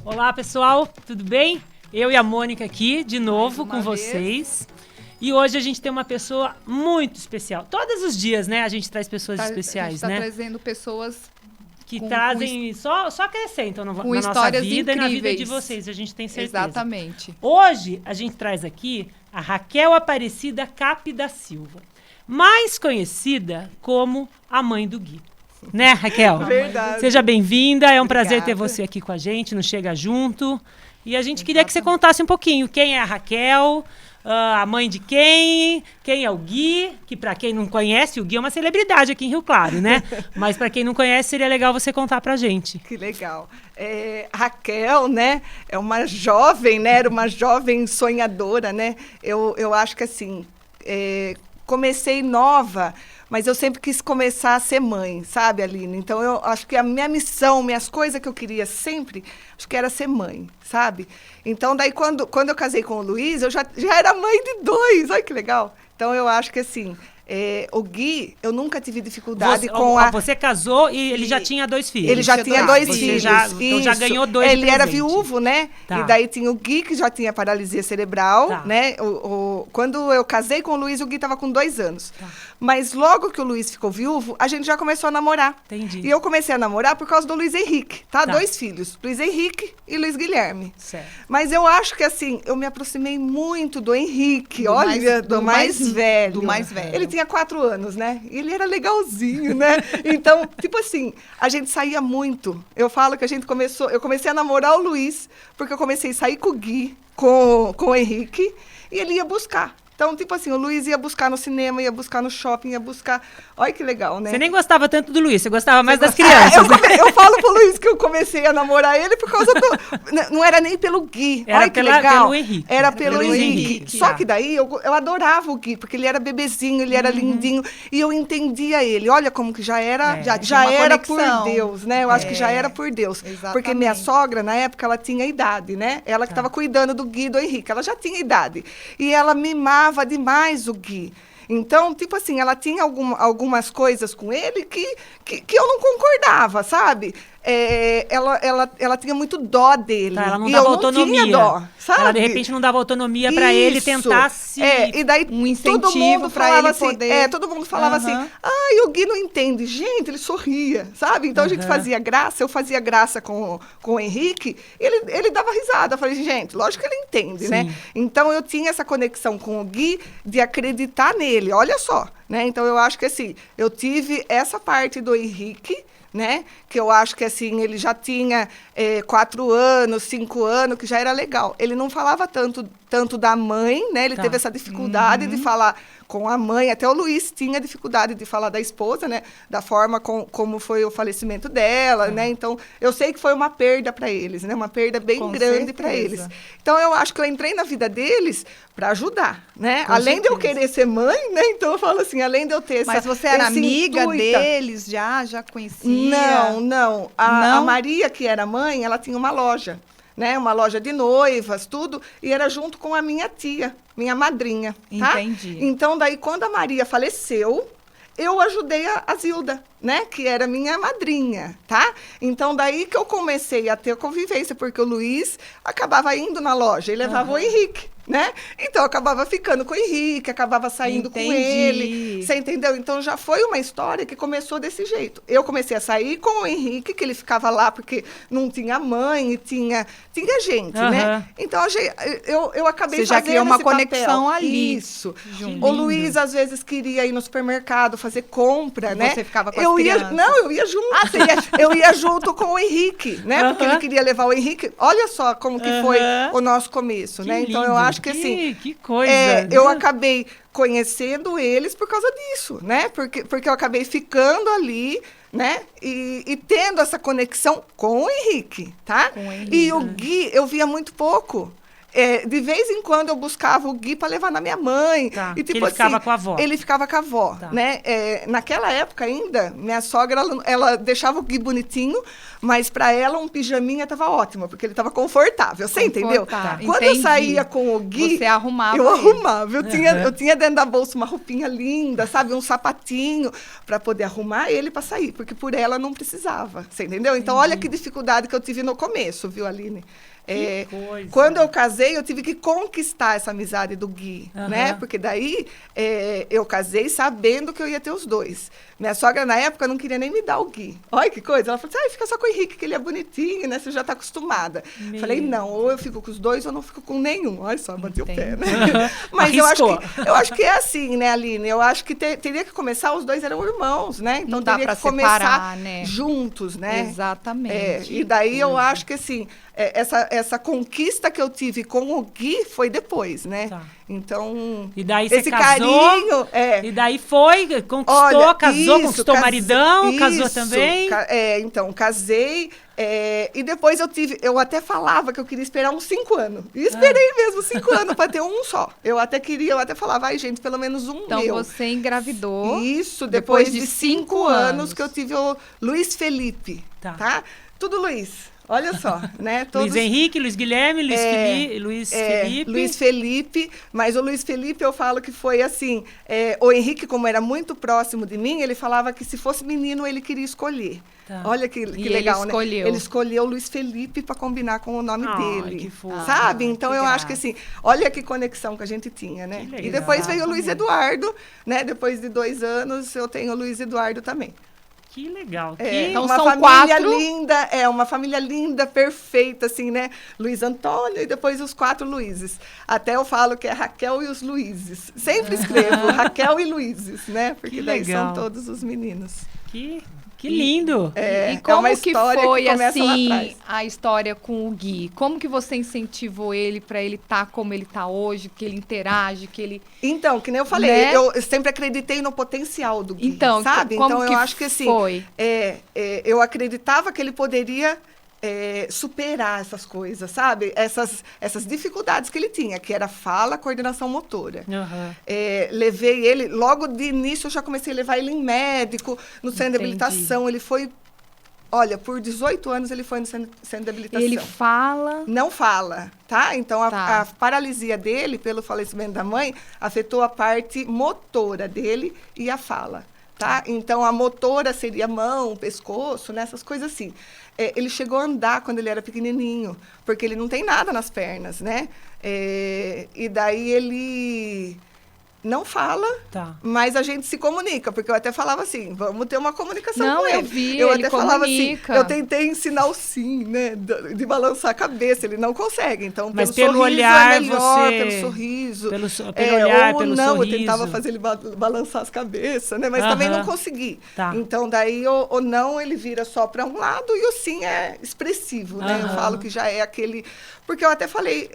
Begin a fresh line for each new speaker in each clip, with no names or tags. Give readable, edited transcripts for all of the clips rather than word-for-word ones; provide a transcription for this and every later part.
Olá, pessoal, tudo bem? Eu e a Mônica aqui, de novo, com vocês. E hoje a gente tem uma pessoa muito especial. Todos os dias, né, a gente traz pessoas especiais,
né? A
né?
gente tá trazendo pessoas
que trazem, só acrescentam na nossa vida e na vida de vocês, a gente tem certeza.
Exatamente.
Hoje a gente traz aqui a Raquel Aparecida Cape da Silva, mais conhecida como a mãe do Gui. Né, Raquel?
Verdade.
Seja bem-vinda, é um prazer ter
Obrigada.
você aqui com a gente, no Chega Junto. E a gente queria que você contasse um pouquinho quem é a Raquel, a mãe de quem é o Gui, que para quem não conhece, o Gui é uma celebridade aqui em Rio Claro, né? Mas para quem não conhece, seria legal você contar pra gente.
Que legal. Raquel, né, é uma jovem, né, era uma jovem sonhadora, né? Eu acho que assim, comecei nova, mas eu sempre quis começar a ser mãe, sabe, Aline? Então, eu acho que a minha missão, minhas coisas que eu queria sempre, acho que era ser mãe, sabe? Então, daí, quando eu casei com o Luiz, eu já era mãe de 2, olha que legal. Então, eu acho que, assim, o Gui, eu nunca tive dificuldade
Você casou e ele já tinha 2 filhos.
Ele já tinha 2 filhos.
Então já ganhou 2
Ele era viúvo, né?
Tá.
E daí tinha o Gui, que já tinha paralisia cerebral,
Tá.
né? Quando eu casei com o Luiz, o Gui estava com 2 anos.
Tá.
Mas logo que o Luiz ficou viúvo, a gente já começou a namorar.
Entendi.
E eu comecei a namorar por causa do Luiz Henrique, tá?
Tá.
2 filhos, Luiz Henrique e Luiz Guilherme.
Certo.
Mas eu acho que, assim, eu me aproximei muito do Henrique, do mais velho.
Do mais velho.
Ele tinha 4 anos, né? E ele era legalzinho, né? Então, tipo assim, a gente saía muito. Eu falo que eu comecei a namorar o Luiz, porque eu comecei a sair com o Gui, com o Henrique, e ele ia buscar. Então, tipo assim, o Luiz ia buscar no cinema, ia buscar no shopping, ia buscar... Olha que legal, né?
Você nem gostava tanto do Luiz, você gostava mais das crianças.
Eu falo pro Luiz que eu comecei a namorar ele por causa do... Não era nem pelo Gui.
Era
Olha que legal.
pelo Henrique.
Era pelo Henrique.
Henrique.
Só que daí eu adorava o Gui, porque ele era bebezinho, ele era lindinho, e eu entendia ele. Olha como que já era, já era por Deus, né? Eu acho que já era por Deus.
Exatamente.
Porque minha sogra, na época, ela tinha idade, né? Ela que estava cuidando do Gui e do Henrique. Ela já tinha idade. E ela mimava demais o Gui. Então, tipo assim, ela tinha algumas coisas com ele que eu não concordava, sabe? Ela tinha muito dó dele.
Tá, ela não
e
dava
eu
autonomia.
Não tinha dó, sabe?
Ela, de repente, não dava autonomia para ele tentar se...
E daí
Um incentivo
todo mundo
pra
falava
ele
assim,
poder...
todo mundo falava assim, ai, o Gui não entende. Gente, ele sorria, sabe? Então, a gente fazia graça, eu fazia graça com o Henrique, ele dava risada. Eu falei, gente, lógico que ele entende, né? Então, eu tinha essa conexão com o Gui de acreditar nele, olha só, né? Então, eu acho que, assim, eu tive essa parte do Henrique, né? Que eu acho que, assim, ele já tinha 4 anos, 5 anos, que já era legal. Ele não falava tanto da mãe, né? Ele teve essa dificuldade de falar com a mãe. Até o Luiz tinha dificuldade de falar da esposa, né? Da forma como foi o falecimento dela, né? Então, eu sei que foi uma perda para eles, né? Uma perda bem grande para eles. Então, eu acho que eu entrei na vida deles para ajudar, né? Além de eu querer ser mãe, né? Então, eu falo assim, além de eu ter
Mas você era amiga deles já conhecia?
Não. A Maria, que era mãe, ela tinha uma loja, né? Uma loja de noivas, tudo, e era junto com a minha tia, minha madrinha, tá?
Entendi.
Então, daí, quando a Maria faleceu, eu ajudei a Zilda, né? Que era minha madrinha, tá? Então, daí que eu comecei a ter convivência, porque o Luiz acabava indo na loja e levava o Henrique, né? Então, eu acabava ficando com o Henrique, acabava saindo com ele. Você entendeu? Então, já foi uma história que começou desse jeito. Eu comecei a sair com o Henrique, que ele ficava lá porque não tinha mãe e tinha gente, né? Então, eu acabei
Você já criou uma conexão ali.
Isso. O Luiz, às vezes, queria ir no supermercado fazer compra, né?
Você ficava com as crianças?
Eu ia junto. Eu ia junto com o Henrique, né? Porque ele queria levar o Henrique. Olha só como que foi o nosso começo, né? Então, eu acho que assim...
Que coisa,
eu acabei conhecendo eles por causa disso, né? Porque eu acabei ficando ali, né? E tendo essa conexão com o Henrique, tá? E o Gui, eu via muito pouco. de vez em quando eu buscava o Gui para levar na minha mãe.
Tá,
E, tipo,
ele ficava com a avó.
Ele ficava com a avó,
Tá.
né? Naquela época ainda, minha sogra, ela deixava o Gui bonitinho, mas para ela um pijaminha estava ótimo, porque ele estava confortável. Você entendeu?
Tá.
Quando eu
Entendi.
saía com o Gui,
Você arrumava
eu
ele.
arrumava. Eu tinha dentro da bolsa uma roupinha linda, sabe? Um sapatinho para poder arrumar ele para sair, porque por ela não precisava. Você entendeu? Então, olha que dificuldade que eu tive no começo, viu, Aline?
coisa.
Quando eu casei, eu tive que conquistar essa amizade do Gui, né? Porque daí eu casei sabendo que eu ia ter os dois. Minha sogra, na época, não queria nem me dar o Gui. Olha que coisa. Ela falou assim, fica só com o Henrique, que ele é bonitinho, né? Você já está acostumada. Falei, não, ou eu fico com os dois ou não fico com nenhum. Olha só, bati o pé, né? Mas eu acho que é assim, né, Aline? Eu acho que teria que começar, os dois eram irmãos, né? Então
Não dá
teria
pra
que começar
separar, né?
juntos, né?
Exatamente.
E daí eu acho que, assim, essa conquista que eu tive com o Gui foi depois, né?
Tá.
Então,
E daí você
esse
casou,
carinho...
E daí foi, conquistou,
Olha,
casou, conquistou o maridão, casou
isso,
também.
Então, casei. E depois eu até falava que eu queria esperar uns 5 anos. E esperei mesmo 5 anos para ter um só. Eu até falava, ai, gente, pelo menos um
então,
meu.
você engravidou.
Isso, depois de 5 anos que eu tive o Luiz Felipe. Tá? Tudo Luiz. Olha só, né?
Luiz Henrique, Luiz Guilherme, Luiz Felipe.
Luiz Felipe, mas o Luiz Felipe eu falo que foi assim, o Henrique, como era muito próximo de mim, ele falava que se fosse menino ele queria escolher. Tá. Olha que legal,
ele escolheu.
Né? Ele escolheu o Luiz Felipe para combinar com o nome dele.
Que fofo.
Sabe? Então eu acho que assim, olha que conexão que a gente tinha, né? E depois veio o Luiz Eduardo, né? Depois de 2 anos eu tenho o Luiz Eduardo também.
Que legal.
Então uma família linda, uma família linda, perfeita, assim, né? Luiz Antônio e depois os 4 Luizes. Até eu falo que é Raquel e os Luizes. Sempre escrevo Raquel e Luizes, né? Porque daí são todos os meninos.
Que lindo!
E como que foi, assim, a história com o Gui? Como que você incentivou ele para ele estar como ele está hoje, que ele interage, que ele...
Então, que nem eu falei, né? Eu sempre acreditei no potencial do Gui,
então,
sabe?
Como
então,
que
eu acho que assim, eu acreditava que ele poderia superar essas coisas, sabe? Essas dificuldades que ele tinha, que era fala, coordenação motora. Levei ele, logo de início eu já comecei a levar ele em médico, no centro de habilitação. Ele foi, olha, por 18 anos ele foi no centro de habilitação.
Ele fala?
Não fala, tá? Então a paralisia dele, pelo falecimento da mãe, afetou a parte motora dele e a fala. Tá? Então, a motora seria mão, pescoço, né? Essas coisas assim. Ele chegou a andar quando ele era pequenininho, porque ele não tem nada nas pernas, né? E daí ele não fala, mas a gente se comunica, porque eu até falava assim, vamos ter uma comunicação com ele. Eu até falava assim, eu tentei ensinar o sim, né? De balançar a cabeça, ele não consegue. Então,
mas
pelo sorriso
olhar,
é melhor, pelo sorriso.
Pelo olhar,
ou
pelo
não,
sorriso.
eu tentava fazer ele balançar as cabeças, né? Mas também não consegui. Então, daí, o não, ele vira só para um lado e o sim é expressivo, né? Eu falo que já é aquele... Porque eu até falei,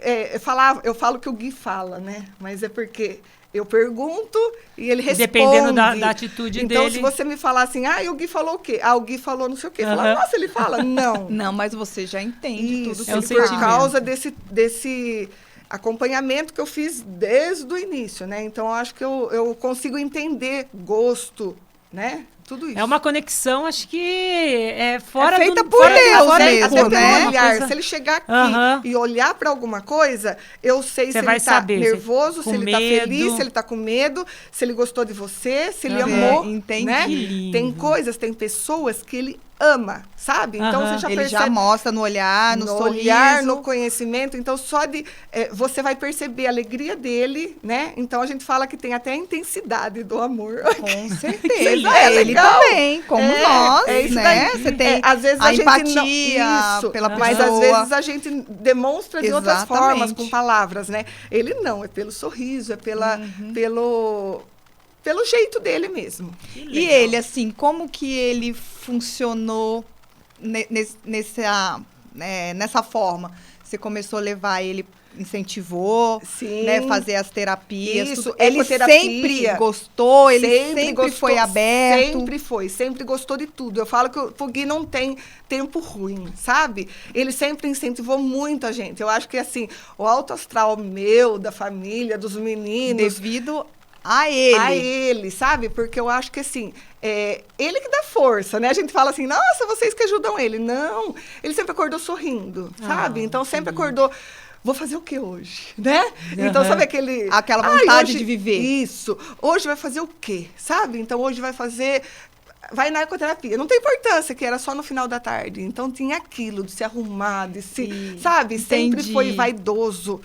eu falo que o Gui fala, né? Mas é porque... Eu pergunto e ele responde.
Dependendo da atitude dele.
Então, se você me falar assim, o Gui falou o quê? O Gui falou não sei o quê. Falar, nossa, ele fala? Não.
Não, mas você já entende tudo.
Por causa desse acompanhamento que eu fiz desde o início, né? Então, eu acho que eu consigo entender gosto, né? Tudo isso.
É uma conexão, acho que é fora
feita
do...
por Deus mesmo,
até
pelo olhar. Se ele chegar aqui e olhar para alguma coisa, eu sei se ele está nervoso, se ele está feliz, se ele está com medo, se ele gostou de você, se ele amou.
Entendi.
Né? Tem coisas, tem pessoas que ele ama, sabe? Então, você já
ele já mostra no olhar, no sorriso.
Olhar, no conhecimento. Então, só de... você vai perceber a alegria dele, né? Então, a gente fala que tem até a intensidade do amor.
Com certeza. Ele também, como nós, né? Você tem
às vezes
a
empatia
pela pessoa.
Mas, às vezes, a gente demonstra de outras formas, com palavras, né? Ele não, é pelo sorriso, é pelo jeito dele mesmo.
E ele, assim, como que ele funcionou nessa forma? Você começou a levar ele incentivou,
Sim.
né, fazer as terapias.
Isso,
ele sempre gostou, ele sempre
gostou,
foi aberto.
Sempre gostou de tudo. Eu falo que o Gui não tem tempo ruim, sabe? Ele sempre incentivou muito a gente. Eu acho que, assim, o alto astral meu, da família, dos meninos...
Devido a ele.
A ele, sabe? Porque eu acho que, assim, ele que dá força, né? A gente fala assim, nossa, vocês que ajudam ele. Não, ele sempre acordou sorrindo, sabe? Então, sempre acordou... Vou fazer o que hoje, né? Então, sabe
aquela vontade
hoje,
de viver.
Isso. Hoje vai fazer o quê, sabe? Então, hoje vai na ecoterapia. Não tem importância, que era só no final da tarde. Então, tinha aquilo de se arrumar, de se... Sabe? Sempre foi vaidoso.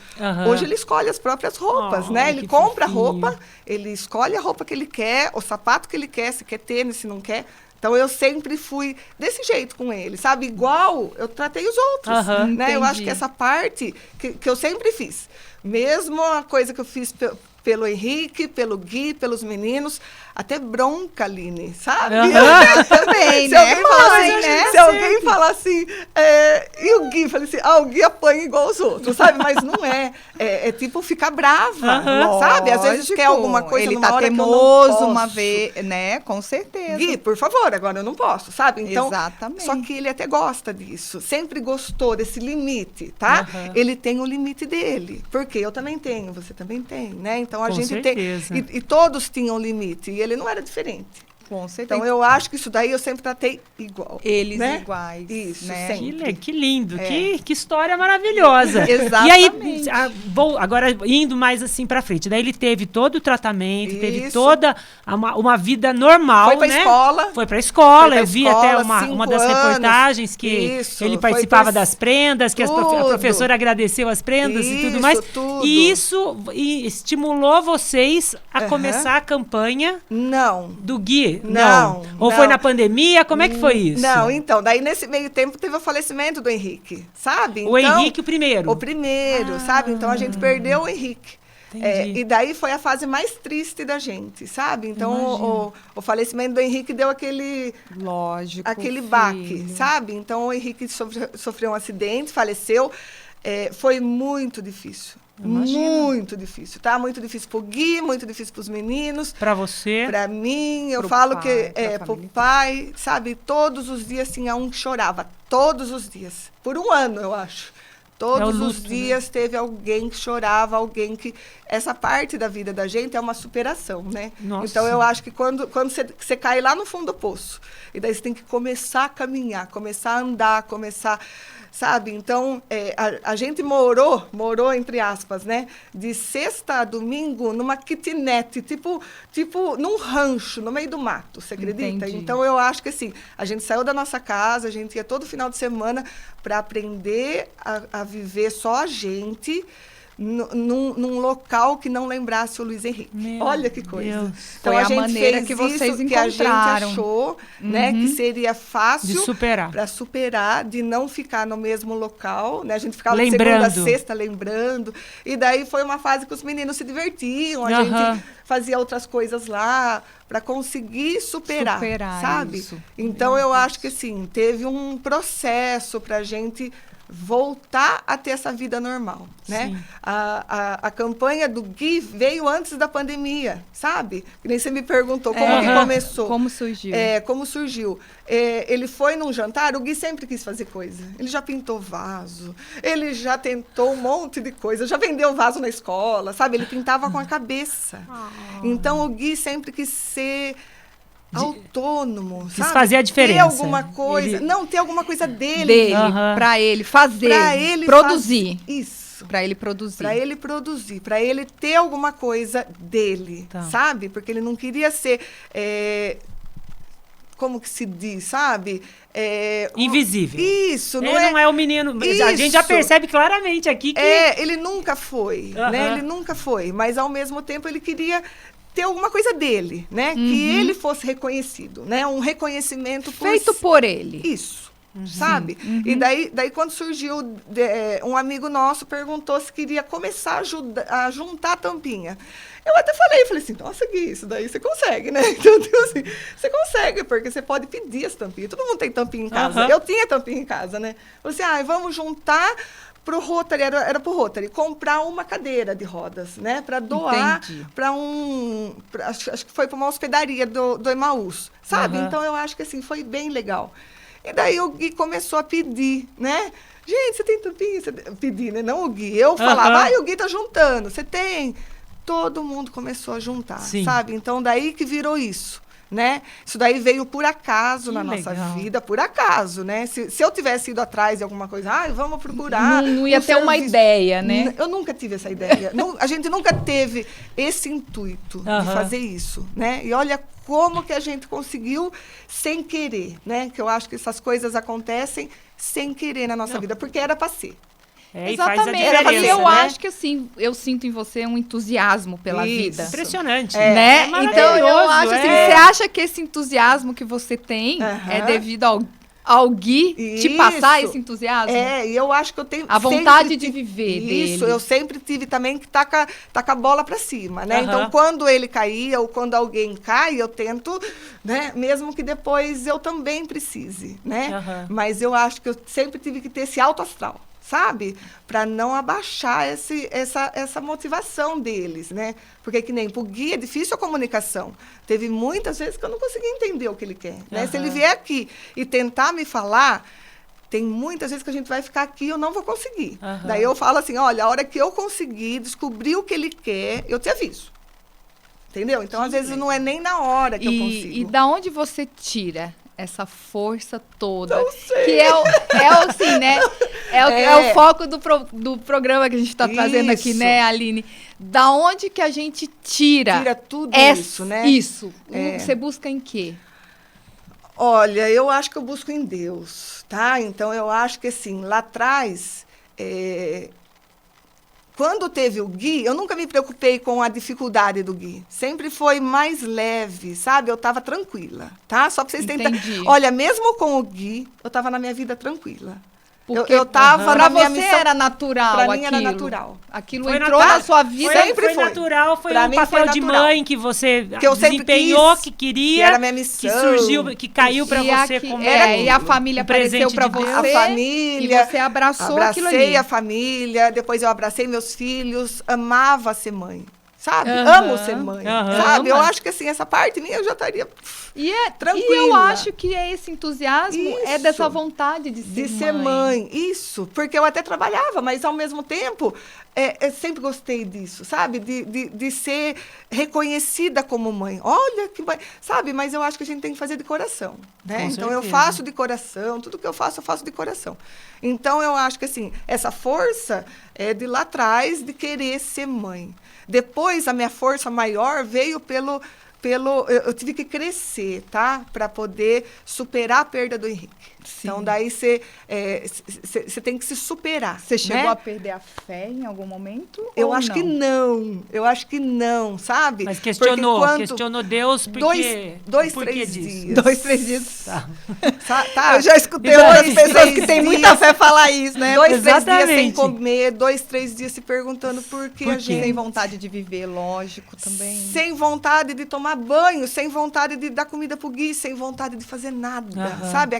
Hoje, ele escolhe as próprias roupas, né? Ele compra a roupa, ele escolhe a roupa que ele quer, o sapato que ele quer, se quer tênis, se não quer. Então, eu sempre fui desse jeito com ele, sabe? Igual eu tratei os outros, né? Eu acho que essa parte que eu sempre fiz. Mesmo a coisa que eu fiz pelo Henrique, pelo Gui, pelos meninos, até bronca, Aline, sabe?
Também, né?
Se alguém falar assim, e o Gui, falei assim, o Gui apanha igual os outros, sabe? Mas não é. É tipo ficar brava, sabe? Às vezes quer alguma coisa
ele
numa
tá
hora
teimoso
que eu não
uma
posso.
vez, né? Com certeza.
Gui, por favor, agora eu não posso, sabe? Então,
exatamente.
Só que ele até gosta disso. Sempre gostou desse limite, tá? Ele tem o limite dele. Porque eu também tenho, você também tem, né? Então, a gente
certeza.
tem... E todos tinham limite. E ele não era diferente.
Com certeza.
Então, eu acho que isso daí eu sempre tratei igual.
Eles
né?
iguais.
Isso,
né?
sempre.
Que lindo, que história maravilhosa.
Exatamente.
E aí, agora indo mais assim pra frente, daí ele teve todo o tratamento, teve toda uma vida normal,
foi pra
né?
escola.
Foi pra escola. Eu vi até uma das reportagens que ele participava das prendas, que a professora agradeceu as prendas e tudo mais. E isso estimulou vocês a começar a campanha do Gui?
Não.
Ou foi na pandemia? Como é que foi isso?
Não, então, daí nesse meio tempo teve o falecimento do Henrique, sabe?
O Henrique, o primeiro?
O primeiro, sabe? Então, a gente perdeu o Henrique. E daí foi a fase mais triste da gente, sabe? Então, o falecimento do Henrique deu aquele...
Lógico,
aquele baque, sabe? Então, o Henrique sofreu um acidente, faleceu. Foi muito difícil. Muito difícil, tá? Muito difícil pro Gui, muito difícil pros meninos.
Pra você?
Pra mim, eu falo que pro pai, sabe? Todos os dias tinha um que chorava. Todos os dias. Por um ano, eu acho. Todos os dias teve alguém que chorava, alguém que... Essa parte da vida da gente é uma superação, né?
Nossa.
Então, eu acho que quando você cai lá no fundo do poço, e daí você tem que começar a caminhar, começar a andar, começar... Sabe? Então, a gente morou, entre aspas, né? De sexta a domingo, numa kitnet, tipo num rancho, no meio do mato, você acredita?
Entendi.
Então, eu acho que, assim, a gente saiu da nossa casa, a gente ia todo final de semana para aprender a viver só a gente... Num local que não lembrasse o Luiz Henrique. Olha que coisa.
Deus.
Então,
foi
a gente
maneira
fez
que vocês
isso, que a gente achou, né, que seria fácil
de superar.
Para superar, de não ficar no mesmo local, né? A gente ficava de
lembrando.
segunda a sexta lembrando. E daí foi uma fase que os meninos se divertiam, a gente fazia outras coisas lá para conseguir superar, sabe?
Isso.
Então eu acho que assim, teve um processo para a gente voltar a ter essa vida normal, né? A campanha do Gui veio antes da pandemia, sabe? Que nem você me perguntou como que começou.
Como surgiu.
Como surgiu. Ele foi num jantar, o Gui sempre quis fazer coisa. Ele já pintou vaso, ele já tentou um monte de coisa, já vendeu vaso na escola, sabe? Ele pintava com a cabeça. Então, o Gui sempre quis ser... autônomo,
quis
sabe?
fazer a diferença.
Ter alguma coisa, ter alguma coisa dele.
Pra ele fazer,
pra ele
produzir.
Isso.
Pra ele produzir.
Pra ele produzir, pra ele ter alguma coisa dele, sabe? Porque ele não queria ser, como que se diz, sabe?
Invisível.
Isso.
Ele não é o menino.
Isso.
A gente já percebe claramente aqui que...
ele nunca foi, né? Ele nunca foi. Mas, ao mesmo tempo, ele queria... ter alguma coisa dele, né? Que ele fosse reconhecido, né? Um reconhecimento
feito por ele.
Isso, sabe? E daí quando surgiu, um amigo nosso perguntou se queria começar a juntar a tampinha. Eu até falei assim, nossa, Gui, isso daí você consegue, né? Então, assim, você consegue, porque você pode pedir as tampinhas. Todo mundo tem tampinha em casa. Eu tinha tampinha em casa, né? Falei assim, vamos juntar pro Rotary, era pro Rotary, comprar uma cadeira de rodas, né? Para doar para acho que foi para uma hospedaria do Emaús, sabe? Então, eu acho que, assim, foi bem legal. E daí o Gui começou a pedir, né? Gente, você tem tampinha? Pedir, né? Não o Gui. Eu falava, o Gui tá juntando. Você tem? Todo mundo começou a juntar, sabe? Então, daí que virou isso. Né? Isso daí veio por acaso na nossa vida, por acaso, né? Se eu tivesse ido atrás de alguma coisa, vamos procurar.
Não ia ter uma ideia, né?
Eu nunca tive essa ideia. A gente nunca teve esse intuito de fazer isso, né? E olha como que a gente conseguiu sem querer, né? Que eu acho que essas coisas acontecem sem querer na nossa vida, porque era para ser.
Exatamente. E eu acho que, assim, eu sinto em você um entusiasmo pela vida.
Impressionante.
Né? Então, eu acho assim, você acha que esse entusiasmo que você tem é devido ao Gui te passar esse entusiasmo?
E eu acho que eu tenho...
A vontade de viver
Isso,
dele.
eu sempre tive também que tá com a bola para cima, né? Então, quando ele caía ou quando alguém cai, eu tento, né? Mesmo que depois eu também precise, né? Mas eu acho que eu sempre tive que ter esse alto astral, sabe? Para não abaixar essa motivação deles, né? Porque que nem pro Gui é difícil a comunicação. Teve muitas vezes que eu não consegui entender o que ele quer, né? Se ele vier aqui e tentar me falar, tem muitas vezes que a gente vai ficar aqui e eu não vou conseguir. Daí eu falo assim, olha, a hora que eu conseguir descobrir o que ele quer, eu te aviso. Entendeu? Então, às vezes, não é nem na hora que eu consigo.
E da onde você tira essa força toda?
Não sei.
Que assim, né? É o foco do programa que a gente está trazendo aqui, né, Aline? Da onde que a gente tira
tudo isso, né?
Isso. Você busca em quê?
Olha, eu acho que eu busco em Deus, tá? Então, eu acho que, assim, lá atrás... Quando teve o Gui, eu nunca me preocupei com a dificuldade do Gui. Sempre foi mais leve, sabe? Eu estava tranquila, tá? Só para vocês entenderem. Olha, mesmo com o Gui, eu estava na minha vida tranquila.
Porque
eu estava na minha missão.
Era natural
Para mim era natural.
Aquilo entrou na sua vida.
Sempre foi natural, foi um papel de mãe que você desempenhou, que queria,
que era minha missão,
que surgiu, que caiu para você como
e a família apareceu para você.
A família.
E você abracei
aquilo ali. A família, depois eu abracei meus filhos, amava ser mãe. Sabe? Amo ser mãe. Sabe? Eu acho que, assim, essa parte minha eu já estaria tranquila.
E eu acho que esse entusiasmo é dessa vontade de ser mãe.
Isso. Porque eu até trabalhava, mas, ao mesmo tempo, eu sempre gostei disso, sabe? De ser reconhecida como mãe. Olha que mãe. Sabe? Mas eu acho que a gente tem que fazer de coração. Né? Então, eu faço de coração. Tudo que eu faço de coração. Então, eu acho que, assim, essa força é de lá atrás de querer ser mãe. Depois, a minha força maior veio pelo eu tive que crescer, tá? Para poder superar a perda do Henrique. Sim. Então, daí você tem que se superar.
Você chegou a perder a fé em algum momento?
Eu acho que não. Eu acho que não, sabe?
Mas questionou Deus porque...
Dois, três dias.
2, 3 dias.
Tá.
Eu já escutei outras pessoas que têm muita fé falar isso, né?
2, 3 dias sem comer, 2, 3 dias se perguntando por que a gente...
Sem vontade de viver, lógico, também.
Sem vontade de tomar banho, sem vontade de dar comida pro Gui, sem vontade de fazer nada, sabe?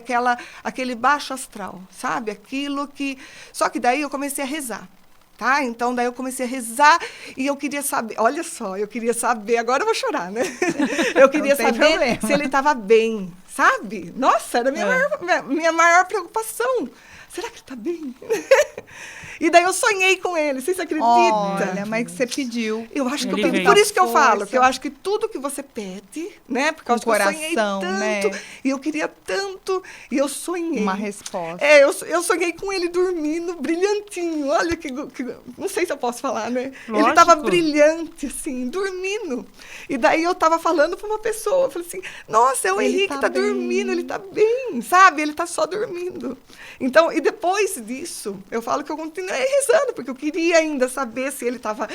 Aquele baixo astral, sabe? Aquilo que... Só que daí eu comecei a rezar, tá? Então, daí eu comecei a rezar e eu queria saber... Olha só, eu queria saber... Agora eu vou chorar, né? Eu queria saber se ele estava bem, sabe? Nossa, era a minha maior preocupação. Será que ele está bem? E daí eu sonhei com ele, vocês acreditam?
Olha, mas que você pediu.
Eu acho que eu pedi. Por isso que eu falo, que eu acho que tudo que você pede, né? Porque eu acho que eu sonhei tanto, né? E eu queria tanto, e eu sonhei.
Uma resposta.
Eu sonhei com ele dormindo, brilhantinho. Olha que não sei se eu posso falar, né?
Lógico.
Ele estava brilhante, assim, dormindo. E daí eu estava falando para uma pessoa, eu falei assim, nossa, é o Henrique que tá dormindo, ele tá bem, sabe? Ele tá só dormindo. Então, e depois disso, eu falo que eu continuei rezando, porque eu queria ainda saber se ele estava,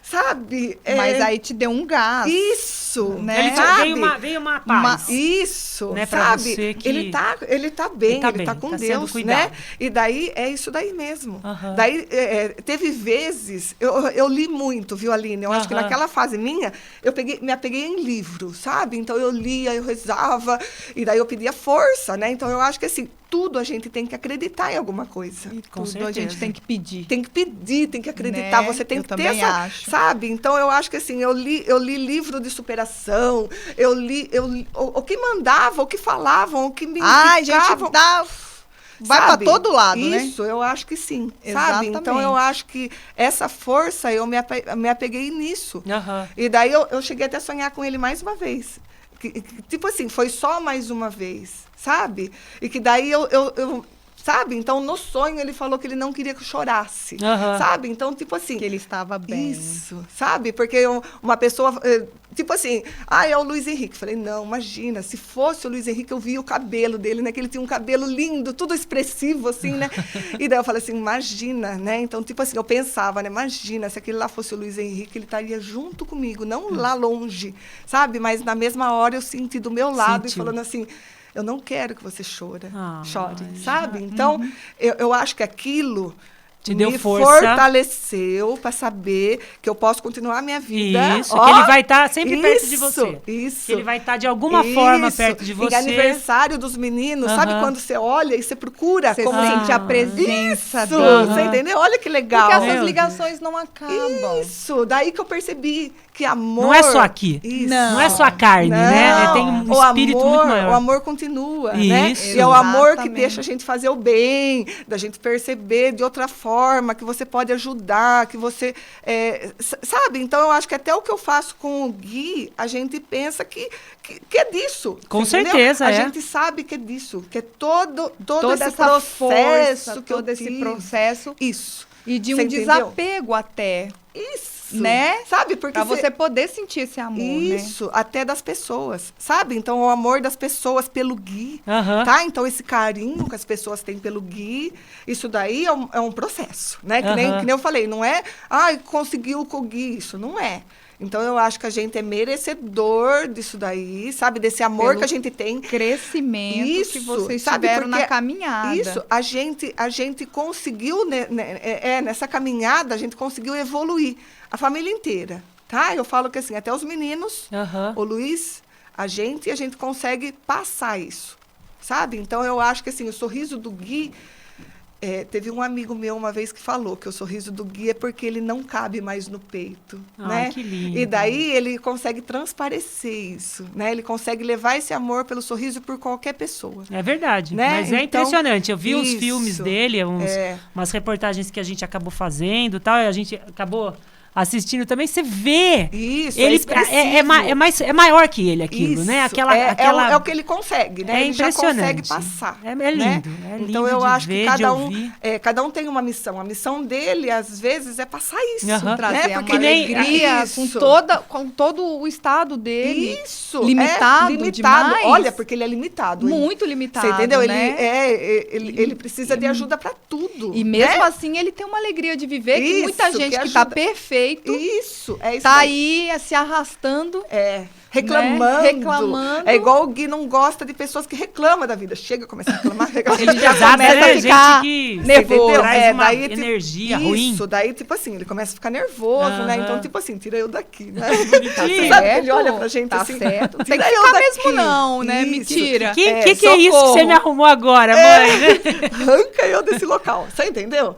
sabe?
Mas aí te deu um gás.
Isso,
né? Veio uma paz.
Isso,
né,
sabe?
Você que...
Ele tá bem, ele tá com Deus, né? E daí, é isso daí mesmo. Daí, teve vezes, eu li muito, viu, Aline? Eu acho que naquela fase minha, me apeguei em livro, sabe? Então, eu lia, eu rezava, e daí eu pedia força, né? Então, eu acho que, assim, tudo a gente tem que acreditar em alguma coisa.
E tudo a gente tem que pedir.
Tem que pedir, tem que acreditar. Você tem que ter essa... Sabe? Então, eu acho que assim, eu li livro de superação, o que mandavam, o que falavam, o que me indicavam.
Vai para todo lado, né?
Isso, eu acho que sim,
Exatamente.
sabe? Então, eu acho que essa força, eu me apeguei nisso.
Uhum.
E daí, eu cheguei até a sonhar com ele mais uma vez. Tipo assim, foi só mais uma vez, sabe? E que daí sabe? Então, no sonho, ele falou que ele não queria que eu chorasse, sabe? Então, tipo assim...
Que ele estava bem.
Isso, sabe? Porque uma pessoa... Tipo assim, é o Luiz Henrique. Falei, não, imagina, se fosse o Luiz Henrique, eu via o cabelo dele, né? Que ele tinha um cabelo lindo, tudo expressivo, assim, né? E daí eu falei assim, imagina, né? Então, tipo assim, eu pensava, né? Imagina, se aquele lá fosse o Luiz Henrique, ele estaria junto comigo, não lá longe, sabe? Mas na mesma hora eu senti do meu lado e falando assim... Eu não quero que você chore, sabe? Então, eu acho que aquilo
te deu
me
força,
fortaleceu para saber que eu posso continuar a minha vida.
Isso, que ele vai estar sempre perto de você.
Isso.
Que ele vai estar de alguma forma perto de você.
E aniversário dos meninos, sabe quando você olha e você procura?
Você sente a presença
dele. Você entendeu? Olha que legal.
Porque essas ligações não acabam.
Isso, daí que eu percebi que amor...
Não é só aqui.
Isso.
Não é só a carne, né? Tem um espírito muito maior.
O amor continua, né? E é o amor que deixa a gente fazer o bem, da gente perceber de outra forma, que você pode ajudar, que você... sabe? Então, eu acho que até o que eu faço com o Gui, a gente pensa que é disso.
Com certeza,
A gente sabe que é disso, que é todo esse processo,
todo esse processo.
Isso.
E de um desapego até.
Isso.
Né?
Sabe? Porque
pra você poder sentir esse amor,
isso, né? Até das pessoas, sabe? Então, o amor das pessoas pelo Gui, tá? Então, esse carinho que as pessoas têm pelo Gui, isso daí é um processo, né? Que nem eu falei, não é, conseguiu com o Gui, isso não é. Então, eu acho que a gente é merecedor disso daí, sabe? Desse amor que a gente tem.
Crescimento que vocês tiveram na caminhada.
Isso, a gente conseguiu, nessa caminhada, a gente conseguiu evoluir. A família inteira, tá? Eu falo que assim, até os meninos, o Luiz, a gente consegue passar isso, sabe? Então, eu acho que assim, o sorriso do Gui... teve um amigo meu uma vez que falou que o sorriso do Gui é porque ele não cabe mais no peito, né?
Que lindo.
E daí ele consegue transparecer isso, né? Ele consegue levar esse amor pelo sorriso por qualquer pessoa.
É verdade,
né?
Mas é impressionante. Eu vi os filmes dele, umas reportagens que a gente acabou fazendo, tal, e a gente acabou assistindo também, você vê.
Isso,
ele é maior que ele aquilo,
isso,
né?
É o que ele consegue, né?
É
ele
impressionante.
Já consegue passar.
É lindo,
né?
é lindo.
Então eu acho
ver,
que cada um tem uma missão. A missão dele, às vezes, é passar isso.
Trazer
né?
Porque uma alegria com todo o estado dele.
Isso.
Limitado demais.
Olha, porque ele é limitado.
Muito limitado,
você entendeu?
Né?
Ele precisa de ajuda para tudo.
E mesmo assim, ele tem uma alegria de viver que muita gente que está perfeita
isso
tá aí se arrastando.
Reclamando. É igual o Gui não gosta de pessoas que reclamam da vida. Chega, começa a reclamar.
Ele já começa a ficar nervoso.
Traz uma energia ruim.
Isso, daí, tipo assim, ele começa a ficar nervoso, né? Então, tipo assim, tira eu daqui, né?
Tá
certo, ele olha pra gente assim.
Certo. Tem que ficar mesmo não, né?
Isso.
Mentira.
Que é isso que você me arrumou agora, mãe?
Arranca eu desse local. Você entendeu?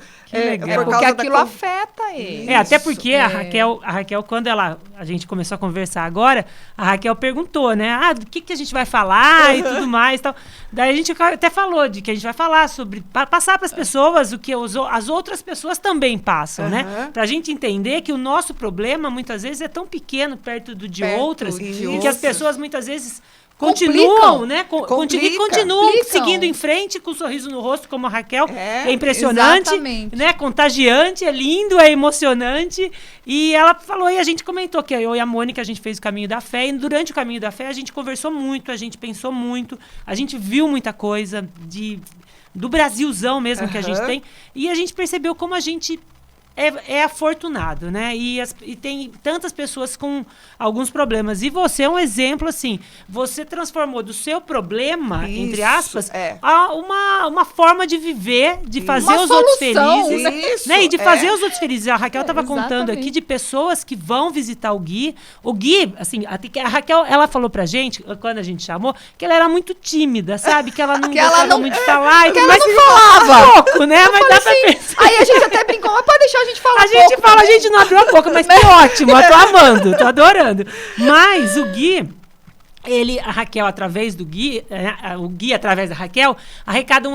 Porque aquilo afeta ele.
Até porque a Raquel, quando a gente começou a conversar agora, a Raquel perguntou, né? Do que a gente vai falar e tudo mais e tal. Daí a gente até falou de que a gente vai falar sobre... Passar para as pessoas o que as outras pessoas também passam, né? Pra gente entender que o nosso problema, muitas vezes, é tão pequeno perto do de outras e que as pessoas, muitas vezes... Continuam, né? Continuam seguindo em frente com um sorriso no rosto, como a Raquel. É impressionante, né? Contagiante, é lindo, é emocionante. E ela falou, e a gente comentou que eu e a Mônica, a gente fez o Caminho da Fé. E durante o Caminho da Fé, a gente conversou muito, a gente pensou muito, a gente viu muita coisa do Brasilzão mesmo que a gente tem. E a gente percebeu como a gente é afortunado, né? E tem tantas pessoas com alguns problemas. E você é um exemplo, assim, você transformou do seu problema, entre aspas, uma forma de viver, de fazer os outros felizes. Né? E de fazer os outros felizes. A Raquel estava contando aqui de pessoas que vão visitar o Gui. O Gui, assim, a Raquel, ela falou pra gente, quando a gente chamou, que ela era muito tímida, sabe? Que ela não gostava muito de falar.
Que ela não falava.
Pouco, né? Mas dá pra pensar.
Aí a gente até brincou, mas pode deixar a gente falar
a gente não abriu a boca, mas que ótimo, eu tô amando, tô adorando. Mas o Gui, a Raquel, através do Gui, o Gui, através da Raquel, arrecada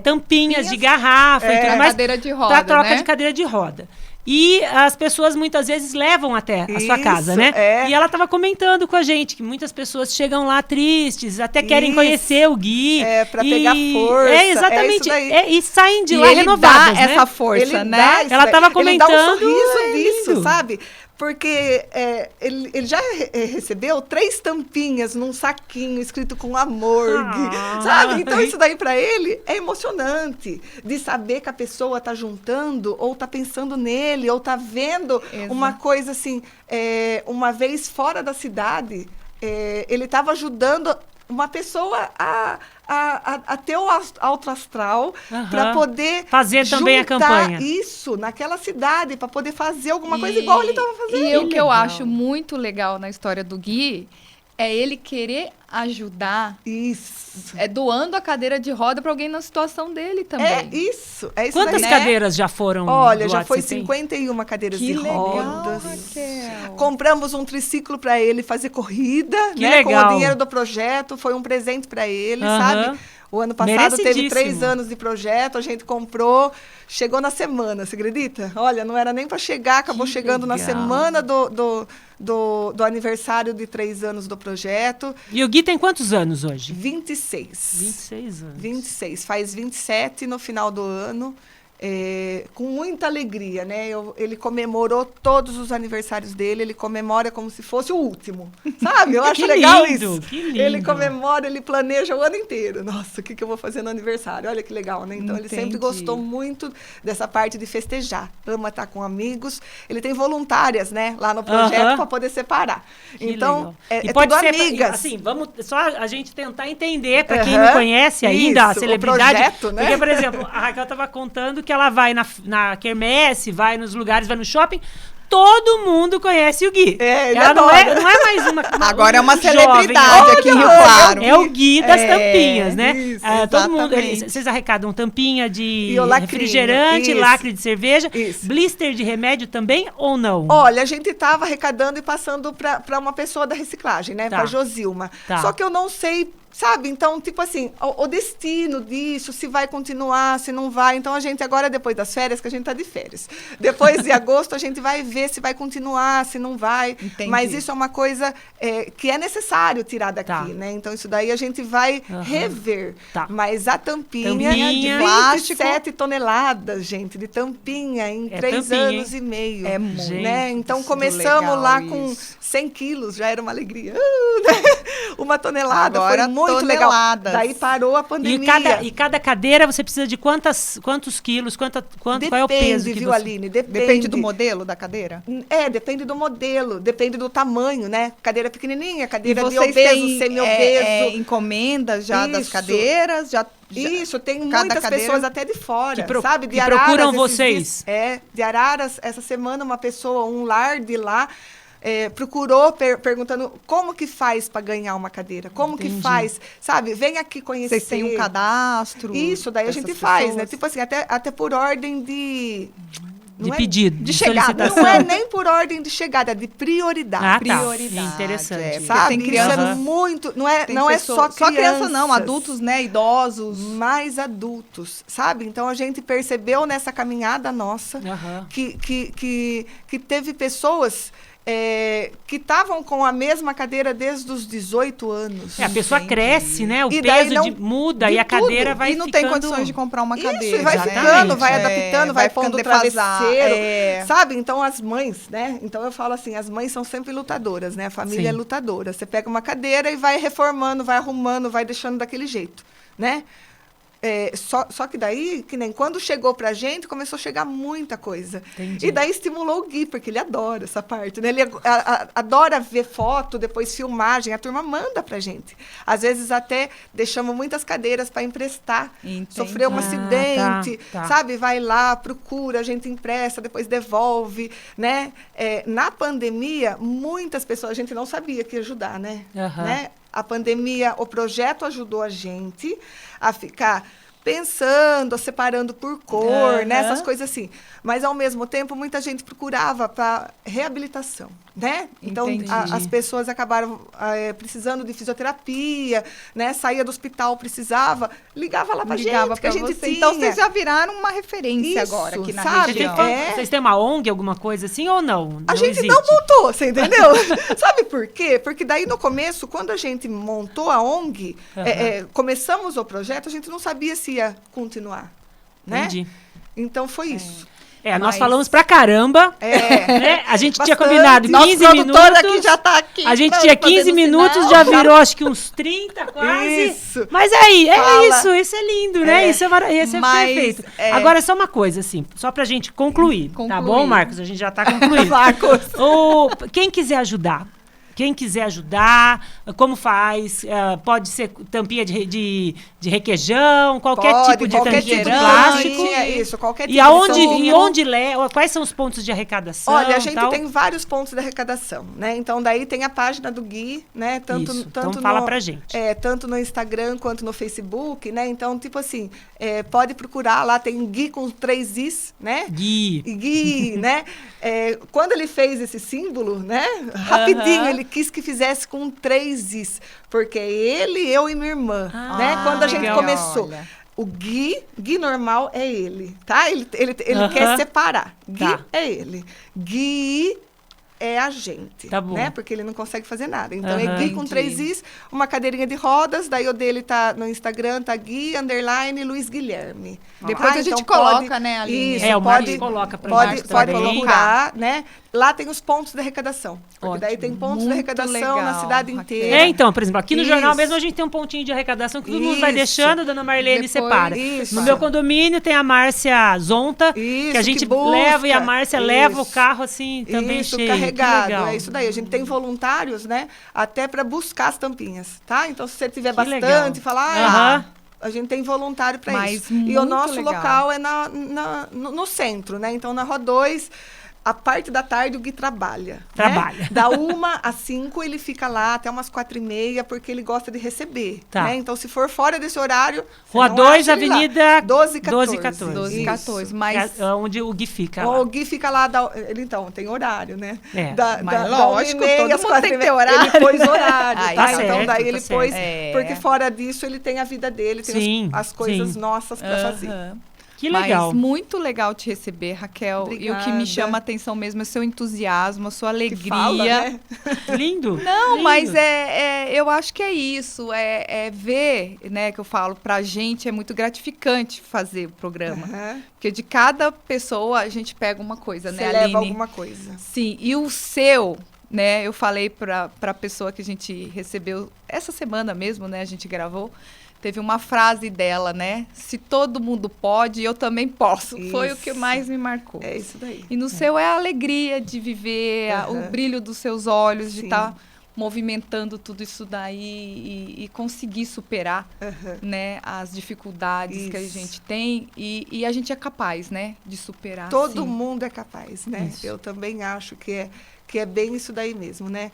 tampinhas de garrafa e tudo mais.
Cadeira de roda,
pra troca
né?
de cadeira de roda. E as pessoas muitas vezes levam até a sua casa, né? E ela estava comentando com a gente que muitas pessoas chegam lá tristes, até querem conhecer o Gui.
Pra pegar força.
Exatamente. E saem de lá renovadas, né?
Essa força, né?
Ela estava comentando.
Ele dá um sorriso disso, sabe? Porque ele já recebeu 3 tampinhas num saquinho escrito com amor, sabe? Então isso daí para ele é emocionante, de saber que a pessoa tá juntando, ou tá pensando nele, ou tá vendo uma coisa assim, uma vez fora da cidade, ele estava ajudando uma pessoa a ter o alto astral para poder
fazer também a campanha.
Isso naquela cidade, para poder fazer alguma coisa igual ele estava fazendo.
E o que eu acho muito legal na história do Gui é ele querer ajudar.
Isso.
Doando a cadeira de roda para alguém na situação dele também.
É isso
Quantas
daí,
cadeiras já foram?
Olha, já foi 51 cadeiras de rodas.
Raquel.
Compramos um triciclo para ele fazer corrida, né?
Legal.
Com o dinheiro do projeto, foi um presente para ele, sabe? O ano passado teve 3 anos de projeto, a gente comprou, chegou na semana, você acredita? Olha, não era nem para chegar, acabou chegando na semana do aniversário de 3 anos do projeto.
E o Gui tem quantos anos hoje?
26.
26 anos.
26, faz 27 no final do ano. Com muita alegria, né? Ele comemorou todos os aniversários dele, ele comemora como se fosse o último, sabe? Eu acho legal isso.
Que lindo.
Ele comemora, ele planeja o ano inteiro. Nossa, o que eu vou fazer no aniversário? Olha que legal, né? Então, ele sempre gostou muito dessa parte de festejar. Ama estar com amigos. Ele tem voluntárias, né? Lá no projeto para poder separar. Então,
pode
tudo
ser
amigas.
Assim, vamos só a gente tentar entender, para quem não conhece ainda a celebridade.
O projeto, né?
Porque, por exemplo, a Raquel estava contando que ela vai na quermesse, vai nos lugares, vai no shopping. Todo mundo conhece o Gui. Ela não é mais uma
agora é uma celebridade aqui em Rio Claro.
É o Gui das tampinhas, né?
Isso,
todo mundo. Vocês arrecadam tampinha de refrigerante,
isso.
Lacre de cerveja,
Isso.
blister de remédio também ou não?
Olha, a gente estava arrecadando e passando para uma pessoa da reciclagem, né? Para Josilma. Só que eu não sei. Sabe? Então, tipo assim, o destino disso, se vai continuar, se não vai. Então, a gente agora, depois das férias, que a gente tá de férias. Depois de agosto, a gente vai ver se vai continuar, se não vai.
Entendi.
Mas isso é uma coisa que é necessário tirar daqui, né? Então, isso daí a gente vai rever. Mas a tampinha de
plástico,
27 toneladas, gente, de tampinha em 3 anos e meio.
É muito.
Né? Então, começamos lá com 100 quilos, já era uma alegria. Uma tonelada,
agora,
foi muito legal. Daí parou a pandemia.
E cada cadeira você precisa de quantos quilos? Qual é o peso?
Viu, Aline?
Depende do modelo da cadeira?
Depende do modelo, depende do tamanho, né? Cadeira pequenininha, cadeira de
vocês
obeso, semi-obeso.
Encomendas já das cadeiras?
Isso, tem muitas pessoas até de fora, sabe? De
Araras, procuram vocês.
De Araras, essa semana uma pessoa, um lar de lá, procurou perguntando como que faz para ganhar uma cadeira, como que faz, sabe? Vem aqui conhecer.
Vocês têm um cadastro?
Isso, daí a gente faz, né? Tipo assim, até por ordem de
pedido,
de chegada. Não é nem por ordem de chegada, é de prioridade.
Prioridade.
Interessante.
Sabe?
Tem criança,
isso é muito, não é só
criança não, adultos, né, idosos,
mais adultos, sabe? Então a gente percebeu nessa caminhada nossa que teve pessoas que estavam com a mesma cadeira desde os 18 anos.
A pessoa cresce, né? O peso muda e a cadeira vai ficando...
E não tem condições de comprar uma cadeira.
Isso, vai ficando, vai adaptando, vai pondo travesseiro, sabe? Então, as mães, né? Então, eu falo assim, as mães são sempre lutadoras, né? A família é lutadora. Você pega uma cadeira e vai reformando, vai arrumando, vai deixando daquele jeito, né? Só que daí, que nem quando chegou pra gente, começou a chegar muita coisa.
Entendi.
E daí estimulou o Gui, porque ele adora essa parte, né? Ele adora ver foto, depois filmagem, a turma manda pra gente. Às vezes até deixamos muitas cadeiras para emprestar.
Entendi.
Sofreu um acidente, sabe? Vai lá, procura, a gente empresta, depois devolve, né? Na pandemia, muitas pessoas, a gente não sabia que ia ajudar, né? Né? A pandemia, o projeto ajudou a gente a ficar pensando, separando por cor, né? Essas coisas assim. Mas, ao mesmo tempo, muita gente procurava para reabilitação, né? Então, as pessoas acabaram precisando de fisioterapia, né? Saía do hospital, precisava, ligava lá para gente, que a gente tinha.
Então, vocês já viraram uma referência agora aqui na região.
Vocês têm uma ONG, alguma coisa assim, ou não?
A gente não montou, você entendeu? Sabe por quê? Porque daí, no começo, quando a gente montou a ONG, começamos o projeto, a gente não sabia se ia continuar, né?
Entendi.
Então, foi isso.
Nós falamos pra caramba. Né? A gente tinha combinado 15
Nosso
minutos.
aqui já tá aqui.
A gente tinha 15 minutos, já virou acho que uns 30 quase.
Isso.
Mas aí, isso é lindo, né? Isso é perfeito. Agora, só uma coisa, assim, só pra gente concluir. Tá bom, Marcos? A gente já tá concluindo.
Marcos.
Quem quiser ajudar, como faz? Pode ser tampinha de requeijão, qualquer tipo de tampinha de plástico.
Isso, qualquer tipo
e onde leva? Quais são os pontos de arrecadação?
Olha, a gente tem vários pontos de arrecadação, né? Então, daí tem a página do Gui, né? Tanto
então fala pra gente.
Tanto no Instagram quanto no Facebook, né? Então, tipo assim, pode procurar lá, tem Gui com 3 Is, né? Gui, né? Quando ele fez esse símbolo, né? Rapidinho, ele quis que fizesse com 3 Is, porque ele, eu e minha irmã, né? Quando a gente começou. Olha. O Gui normal é ele, tá? Ele quer separar. Gui é ele. Gui é a gente, né? Porque ele não consegue fazer nada. Então, é Gui com 3 Is, uma cadeirinha de rodas, daí o dele tá no Instagram, tá Gui, _, Luiz Guilherme.
Depois a gente coloca, né, Aline?
Isso,
o Marcos coloca pra gente
pode colocar, né? Lá tem os pontos de arrecadação. Porque daí tem pontos de arrecadação na cidade inteira.
Então, por exemplo, aqui no jornal mesmo a gente tem um pontinho de arrecadação que todo mundo vai deixando, a dona Marlene separa. No meu condomínio tem a Márcia Zonta, que a gente leva e a Márcia leva o carro assim também cheio.
Carregado, é isso daí. A gente tem voluntários, né? Até para buscar as tampinhas, tá? Então, se você tiver bastante, falar, a gente tem voluntário para isso. E o nosso local é no centro, né? Então, na Rua 2, a parte da tarde o Gui trabalha. Né? Da 1 às 5 ele fica lá até umas 4h30, porque ele gosta de receber. Né? Então, se for fora desse horário...
Rua 2, Avenida
1214.
1214. Mas
onde o Gui fica
lá. O Gui fica lá, ele então, tem horário, né?
Mas lógico, todo mundo tem que ter horário.
Ele pôs horário, tá?
Tá
então,
certo,
daí ele pôs... Porque fora disso, ele tem a vida dele, tem as coisas nossas para fazer.
Que legal.
Mas muito legal te receber, Raquel.
Obrigada.
E o que me chama a atenção mesmo é seu entusiasmo, a sua alegria.
Fala, né?
Lindo.
Não,
lindo.
Mas eu acho que é isso. É ver, né, que eu falo, pra gente é muito gratificante fazer o programa. Porque de cada pessoa a gente pega uma coisa, né, Aline?
Você leva alguma coisa.
Sim, e o seu... Né, eu falei para a pessoa que a gente recebeu essa semana mesmo, né? A gente gravou. Teve uma frase dela, né? Se todo mundo pode, eu também posso. Isso. Foi o que mais me marcou.
É isso daí.
E no seu é a alegria de viver, o brilho dos seus olhos, de estar movimentando tudo isso daí e conseguir superar, né, as dificuldades que a gente tem. E a gente é capaz, né, de superar.
Todo mundo é capaz, né? Isso. Eu também acho que é bem isso daí mesmo, né?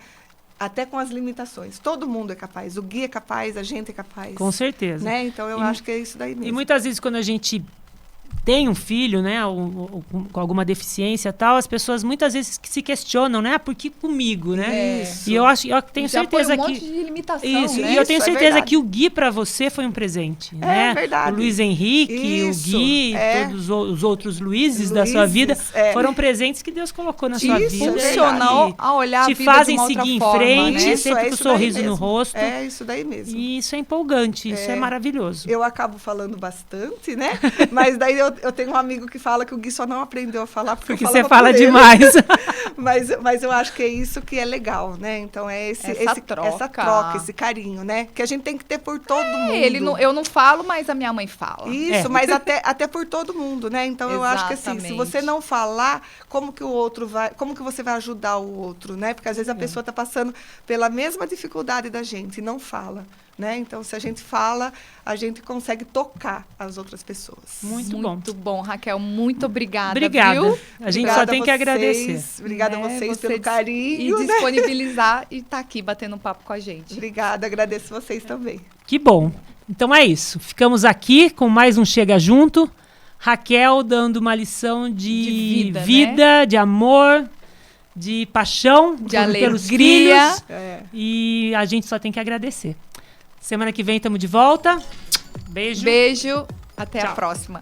Até com as limitações. Todo mundo é capaz. O Gui é capaz, a gente é capaz.
Com certeza.
Né? Então, eu acho que é isso daí mesmo.
E muitas vezes, quando a gente tem um filho, né, ou com alguma deficiência e tal, as pessoas muitas vezes se questionam, né, por que comigo, né?
Isso.
E eu tenho certeza
que... um monte de limitação,
isso,
né?
E eu tenho certeza que o Gui para você foi um presente, né?
É verdade.
O Luiz Henrique, o Gui, todos os outros Luizes da sua vida foram presentes que Deus colocou na sua vida.
Funcionou a olhar a vida de uma outra forma,
te fazem seguir em frente,
né?
sempre com um sorriso no rosto.
É isso daí mesmo.
E isso é empolgante, isso é maravilhoso.
Eu acabo falando bastante, né? Mas daí eu eu tenho um amigo que fala que o Gui só não aprendeu a falar porque
você fala demais.
mas eu acho que é isso que é legal, né? Então é essa troca, esse carinho, né? Que a gente tem que ter por todo mundo.
Eu não falo, mas a minha mãe fala.
Isso, mas até por todo mundo, né? Então eu acho que assim, se você não falar, como que você vai ajudar o outro, né? Porque às vezes a pessoa está passando pela mesma dificuldade da gente e não fala. Né? Então, se a gente fala, a gente consegue tocar as outras pessoas.
Muito bom, Raquel. Muito obrigada.
Obrigada.
Viu?
A gente só tem que agradecer.
Obrigada a vocês pelo carinho.
E disponibilizar e estar aqui batendo um papo com a gente.
Obrigada, agradeço vocês também.
Que bom. Então é isso. Ficamos aqui com mais um Chega Junto. Raquel dando uma lição de vida, né? De amor, de paixão,
de alegria.
Pelos filhos. E a gente só tem que agradecer. Semana que vem estamos de volta. Beijo.
Beijo. Até
Tchau.
a próxima.